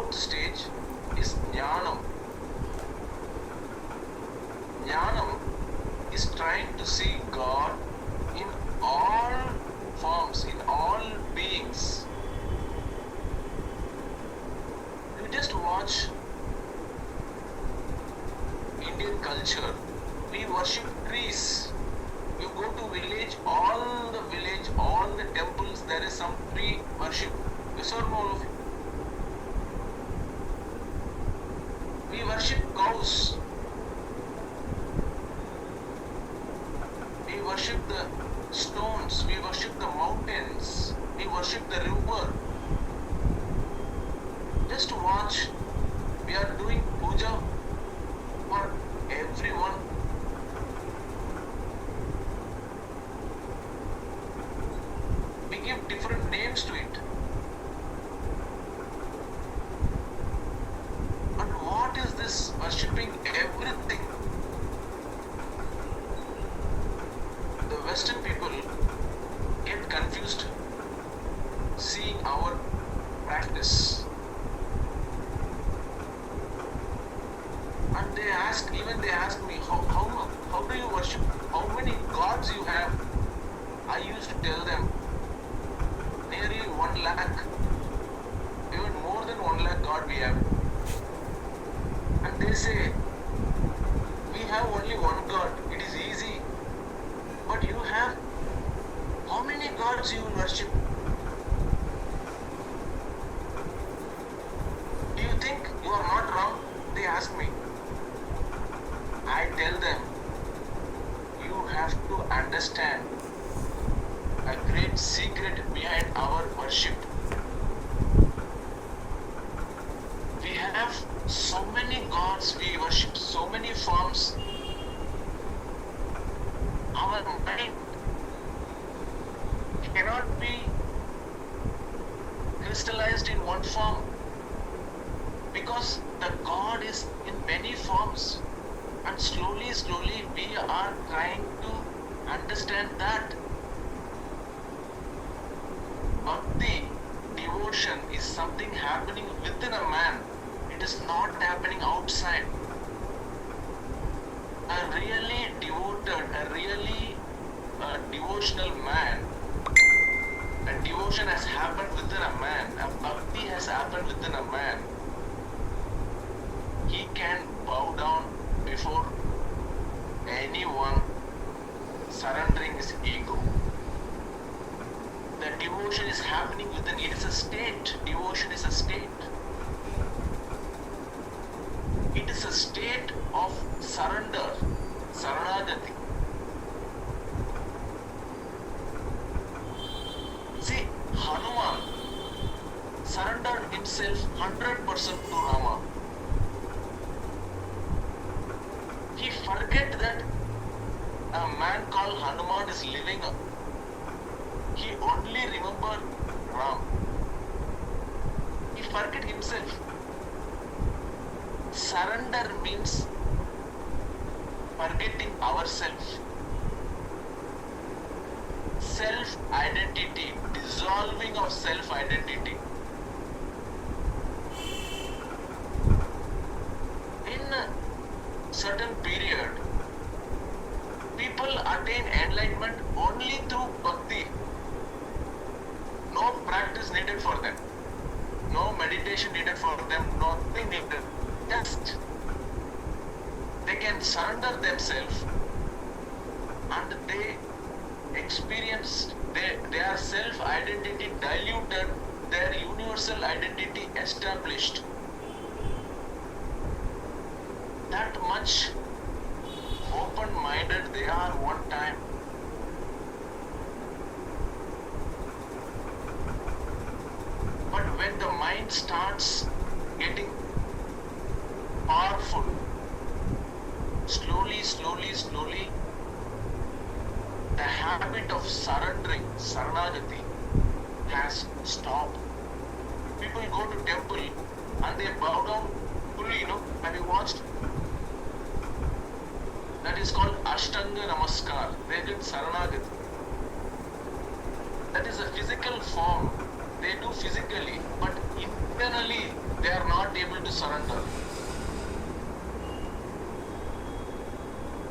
fourth stage is Jnanam. Jnanam is trying to see God in all forms, in all beings. You just watch Indian culture. We worship trees. You go to village, all the temples, there is some tree worship. Yes or no, all of you? We worship cows. We worship the stones. We worship the mountains. We worship the river. Just watch. We are doing puja for everyone. We give different names to it. But what is this worshipping everything? The Western people get confused seeing our practice. And they ask me, how do you worship? How many gods you have? I used to tell them, nearly 1 lakh, even more than 1 lakh God we have. And they say, we have only one God, it is easy. But you have, how many gods you will worship? Do you think you are not wrong? They ask me. I tell them, you have to understand a great secret behind our worship. We have so many gods, we worship so many forms. Our mind cannot be crystallized in one form because the God is in many forms. And slowly we are trying to understand that bhakti, devotion is something happening within a man. It is not happening outside. A really devoted, a really devotional man, a devotion has happened within a man, a bhakti has happened within a man. He can bow down before anyone, surrendering his ego. The devotion is happening within, it is a state. Devotion is a state. It is a state of surrender, saranagati. See, Hanuman surrendered himself 100% to Rama. He forget that a man called Hanuman is living. He only remember Ram. He forget himself. Surrender means forgetting ourselves. Self-identity, dissolving of self-identity. In a certain period, people attain enlightenment only through bhakti. No practice needed for them. No meditation needed for them. Nothing needed. Just they can surrender themselves and they experience their self-identity diluted, their universal identity established. That much open-minded they are one time. But when the mind starts getting powerful, slowly, the habit of surrendering, saranagati, has stopped. People go to temple and they bow down fully, have you watched? That is called Ashtanga Namaskar. They did Saranagati. That is a physical form. They do physically, but internally they are not able to surrender.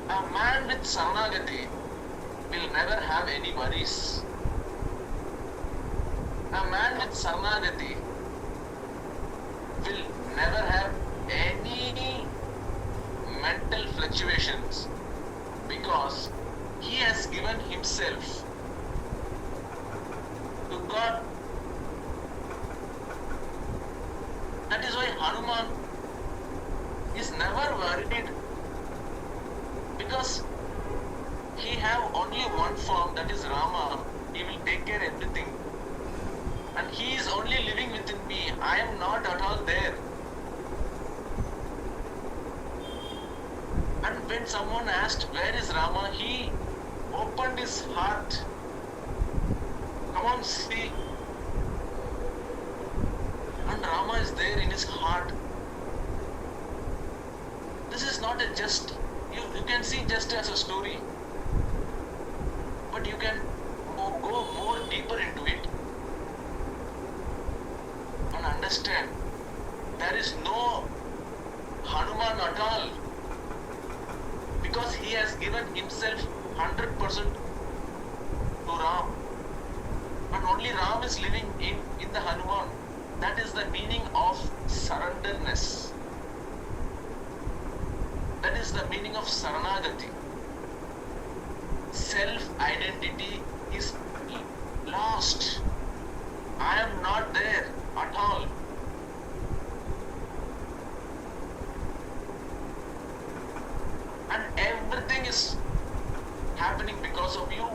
A man with Saranagati will never have any worries. A man with Saranagati will never have any mental fluctuations because he has given himself to God. That is why Hanuman is never worried because he have only one form, that is Rama. He will take care of everything. And he is only living within me. I am not at all there. And when someone asked, where is Rama? He opened his heart. Come on, see. And Rama is there in his heart. This is not a just, you can see just as a story. But you can go more deeper into it and understand there is no Hanuman at all because he has given himself 100% to Ram, and only Ram is living in the Hanuman. That is the meaning of surrenderness. That is the meaning of Saranagati. Self-identity is lost. I am not there at all. And everything is happening because of you.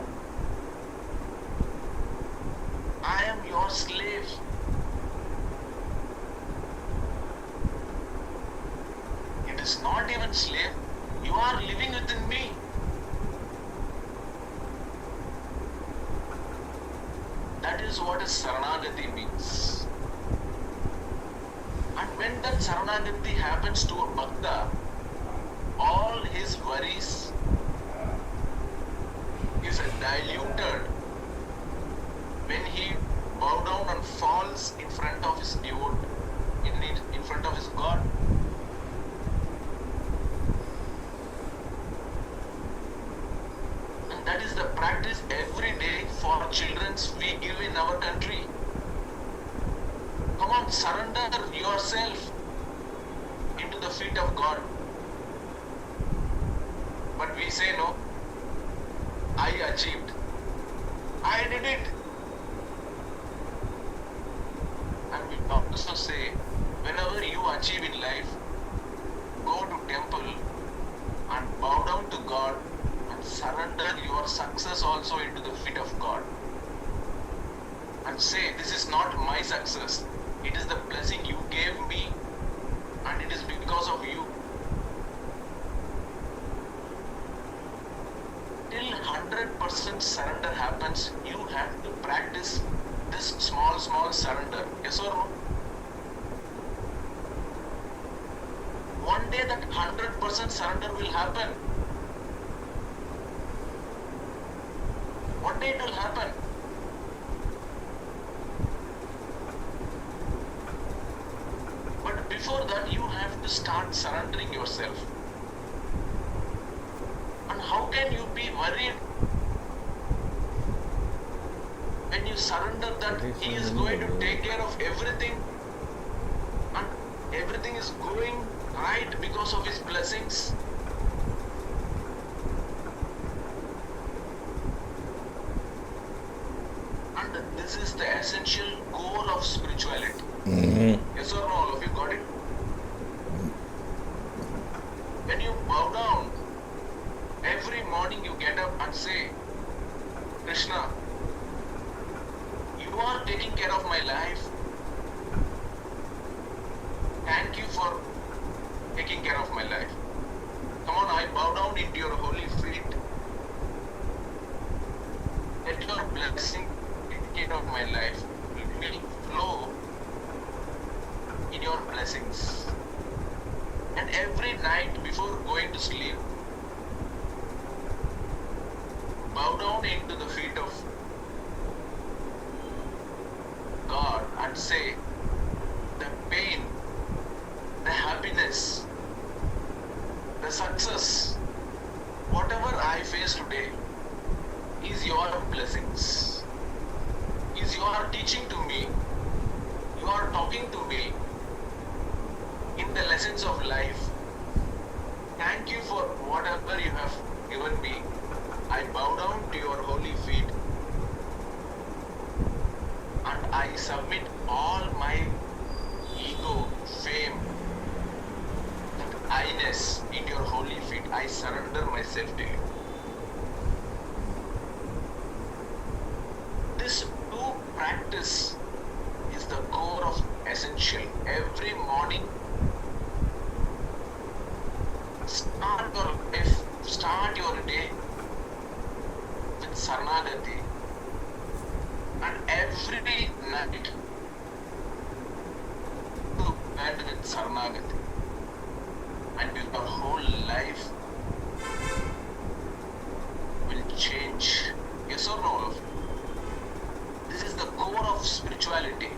I am your slave. It is not even slave. You are living within me. That is what a Saranagati means. And when that Saranagati happens to a Bhakta, all his worries is diluted when he bow down and falls in front of his devotee, in front of his God. And that is the practice every day for children we give in our country. Come on, surrender yourself into the feet of God. But we say no. I achieved. I did it. And we also say, whenever you achieve in life, go to temple and bow down to God and surrender your success also into the feet of God. And say, this is not my success. It is the blessing you gave me. And it is because of you. Till 100% surrender happens, you have to practice this small surrender. Yes or no? One day that 100% surrender will happen. One day it will happen. But before that, you have to start surrendering yourself. And how can you be worried when you surrender that He is going to take care of everything and everything is going right because of His blessings? And this is the essential core of spirituality. Yes or no, all of you got it? When you bow down, every morning you get up and say, Krishna, you are taking care of my life. Thank you for taking care of my life. Come on, I bow down into your holy feet. Let your blessing take care of my life. It will flow in your blessings. And every night before going to sleep, bow down into the feet of God and say, blessings. Is you are teaching to me, you are talking to me in the lessons of life. Thank you for whatever you have given me. I bow down to your holy feet and I submit all my ego, fame, and I-ness in your holy feet. I surrender myself to you. This true practice is the core of essential. Every morning, start your life, start your day with Saranagati, and every night to bed with Saranagati, and your whole life will change. Yes or no, all of you? This is the core of spirituality.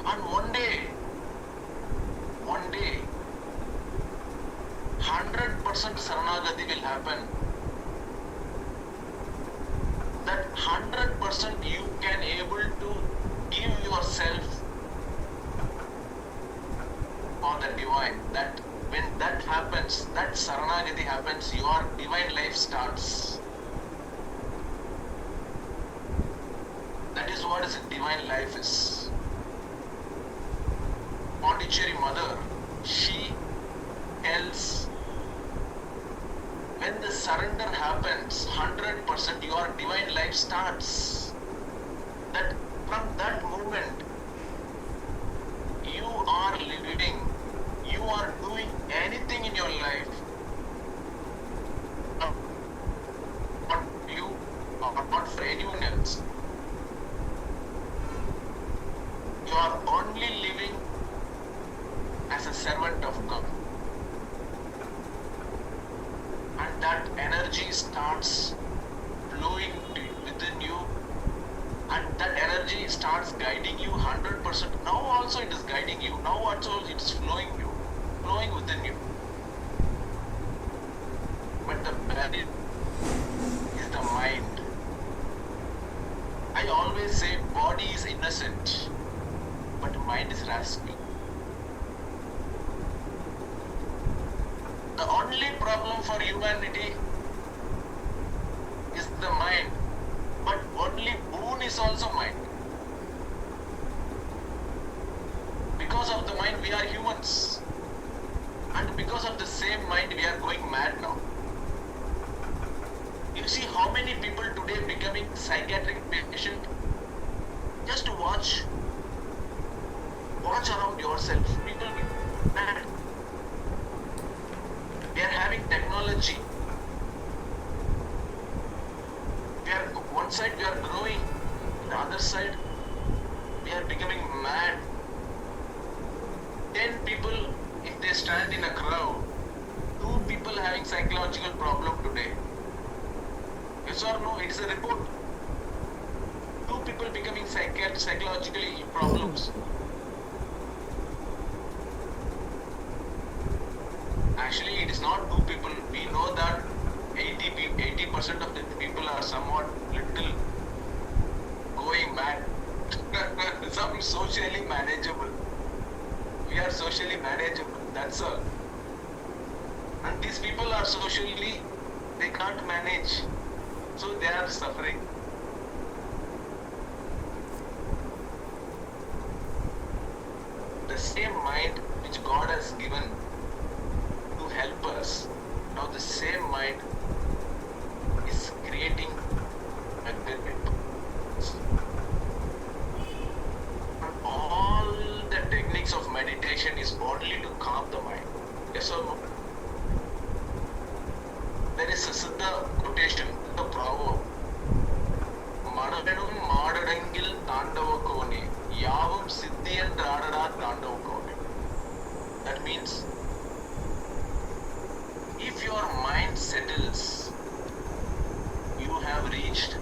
And one day, 100% Saranagati will happen. That 100% you can able to give yourself for the divine. That when that happens, that Saranagati happens, your divine life starts. That is what is divine life is. Pondicherry mother, she tells, when the surrender happens, 100% your divine life starts. That from that moment, you are living, you are doing anything in your life. Not you or not for anyone else. You are only living as a servant of God. And that energy starts flowing within you, and that energy starts guiding you 100%. Now also it is guiding you. Now also it is flowing within you. But the barrier is the mind. I always say body is innocent, but mind is rascal. The only problem for humanity is the mind, but only boon is also mind. Because of the mind we are humans, and because of the same mind we are going mad now. You see how many people today becoming psychiatric patient? Just watch around yourself. People be mad. We are having technology. One side we are growing, the other side we are becoming mad. 10 people, if they stand in a crowd, 2 people having psychological problem today. Yes or no? It is a report. 2 people becoming psychologically problems. Actually, it is not 2 people. We know that 80% of the people are somewhat little going mad. Some socially manageable. We are socially manageable. That's all. And these people are socially, they can't manage. So they are suffering. The same mind which God has given to help us, now the same mind is creating a grip. All the techniques of meditation is only to calm the mind. Yes or no? There is a Siddha quotation, the proverb. Manadanum madadangil tandavakone, yavam siddhiyan radada tandavakone. That means, if your mind settles, you have reached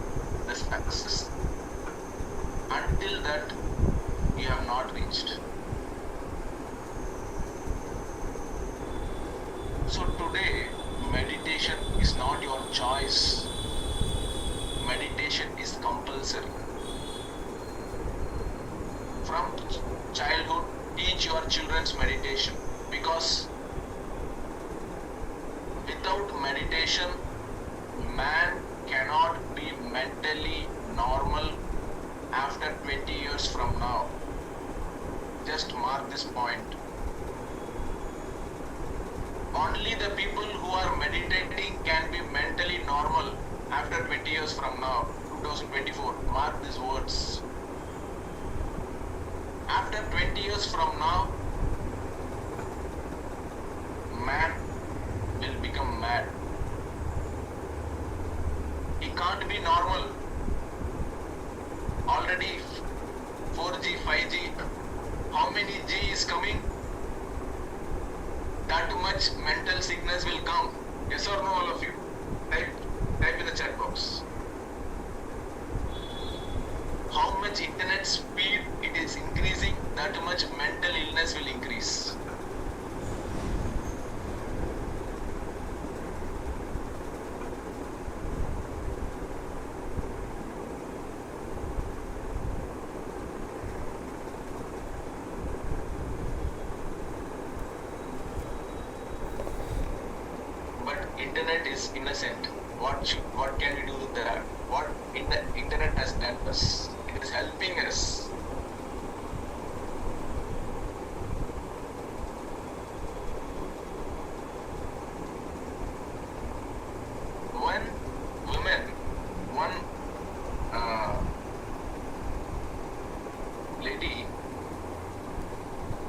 the success. Until that, you have not reached. So today, meditation is not your choice. Meditation teach your children's meditation, because without meditation, man cannot be mentally normal after 20 years from now. Just mark this point. Only the people who are meditating can be mentally normal after 20 years from now, 2024. Mark these words. After 20 years from now, man will become mad. He can't be normal. Already 4G, 5G, how many G is coming? That much mental sickness will come. Yes or no, all of you? Type in the chat box. How much internet speed it is increasing, that much mental illness will increase. Internet is innocent. What can we do with that? What internet has done us? It is helping us. One woman, one lady,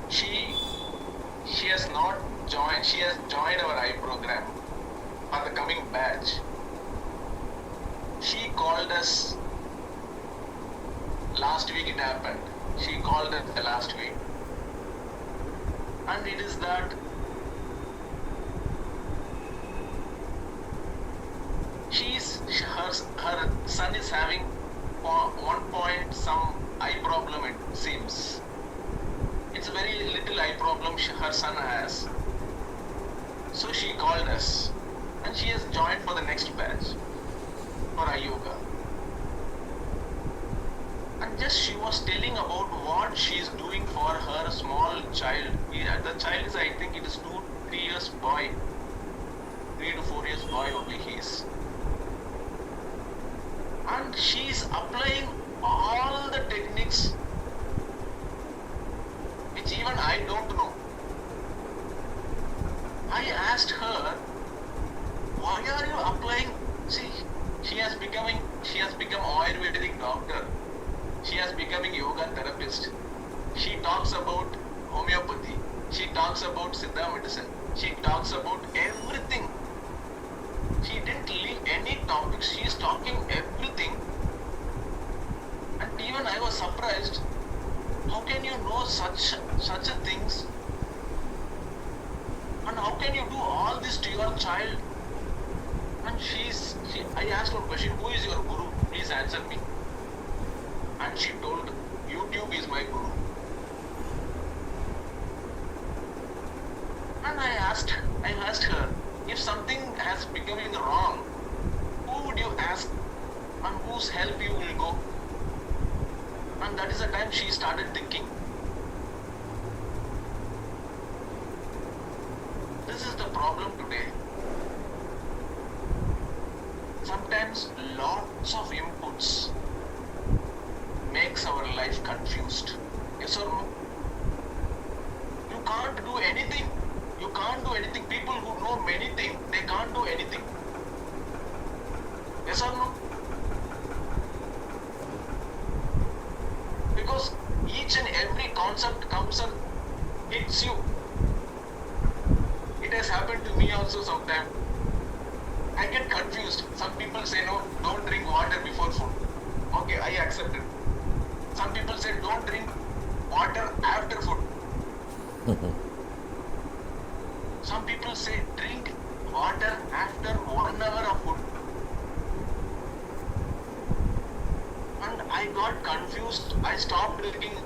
she has not joined. She has joined our I program for the coming batch. She called us last week. It happened. She called us the last week, and it is that her son is having 1 point some eye problem. It seems it's a very little eye problem her son has. So she called us. And she has joined for the next batch for Yoga. And just she was telling about what she is doing for her small child. The child is, I think it is 2-3 years boy. 3 to 4 years boy only he is. And she is applying all the techniques which even I don't know. I asked her, why are you applying? See, she has become Ayurvedic doctor. She has becoming yoga therapist. She talks about homeopathy. She talks about Siddha medicine. She talks about everything. She didn't leave any topics. She is talking everything. And even I was surprised. How can you know such a things? And how can you do all this to your child? And I asked her a question, who is your guru? Please answer me. And she told, YouTube is my guru. And I asked her, if something has becoming wrong, who would you ask and whose help you will go? And that is the time she started thinking. This is the problem today. Sometimes lots of inputs makes our life confused. Yes or no? You can't do anything. You can't do anything. People who know many things, they can't do anything. Yes or no? Because each and every concept comes and hits you. It has happened to me also sometimes. I get confused. Some people say no, don't drink water before food. Okay, I accept it. Some people say don't drink water after food. Some people say drink water after 1 hour of food. And I got confused. I stopped drinking